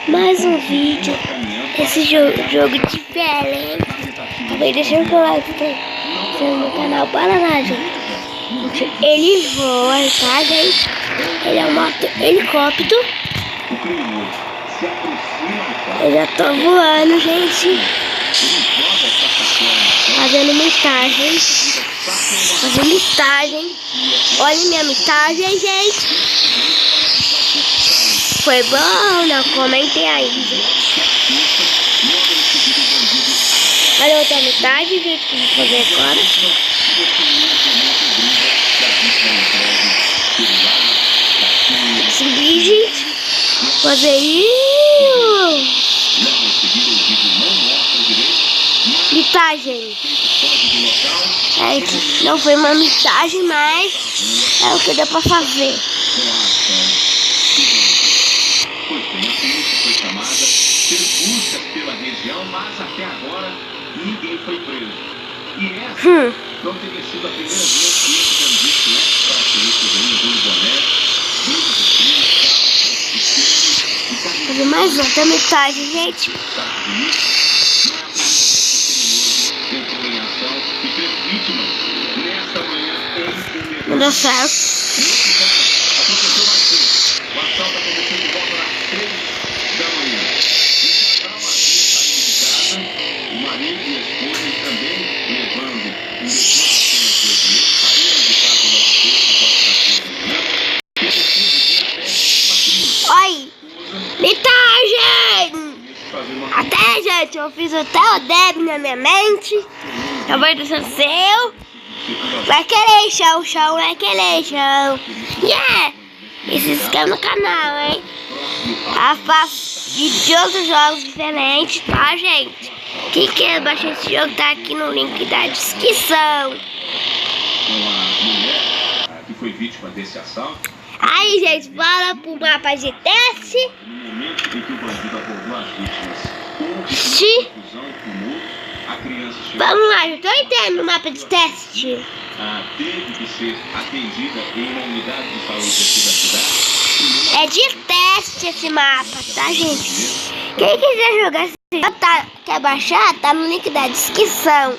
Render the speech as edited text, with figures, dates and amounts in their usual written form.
mais um vídeo desse jogo diferente. Também deixa o like no canal para lá, gente. Ele voa, tá, gente? Ele é um moto helicóptero. Eu já tô voando, gente. Fazendo montagem. Fazendo montagem. Olha minha montagem, gente. Foi bom? Não comentei aí, gente. Olha a outra metade, gente, que eu vou fazer agora. Subir, gente. Fazer isso. Mitagem. Gente, não foi uma mitagem, mas é o que deu pra fazer. Foi chamada, fez buscas pela região, mas até agora ninguém foi preso. E essa não teria sido a primeira vez que esse bandido, né, características aí, do boné, fazer mais outra metade, gente. Não deu certo. Oi! Metagem! Até, gente, eu fiz até o débito na minha mente. Talvez do seu. Vai querer chão, vai querer chão. Yeah! E se inscreve no canal, hein? Faço vídeo de outros jogos diferentes, tá, gente? Quem quer baixar esse jogo tá aqui no link da descrição. Que foi vítima desse assalto. Aí, gente, bora pro mapa de teste. No momento em que o bandido abordou as vítimas, Sim. A criança Vamos lá, eu tô entrando no mapa de teste. Teve que ser atendida em uma unidade de saúde aqui da cidade. É de teste esse mapa, tá, gente? Quem quiser jogar esse jogo, quer baixar, tá no link da descrição.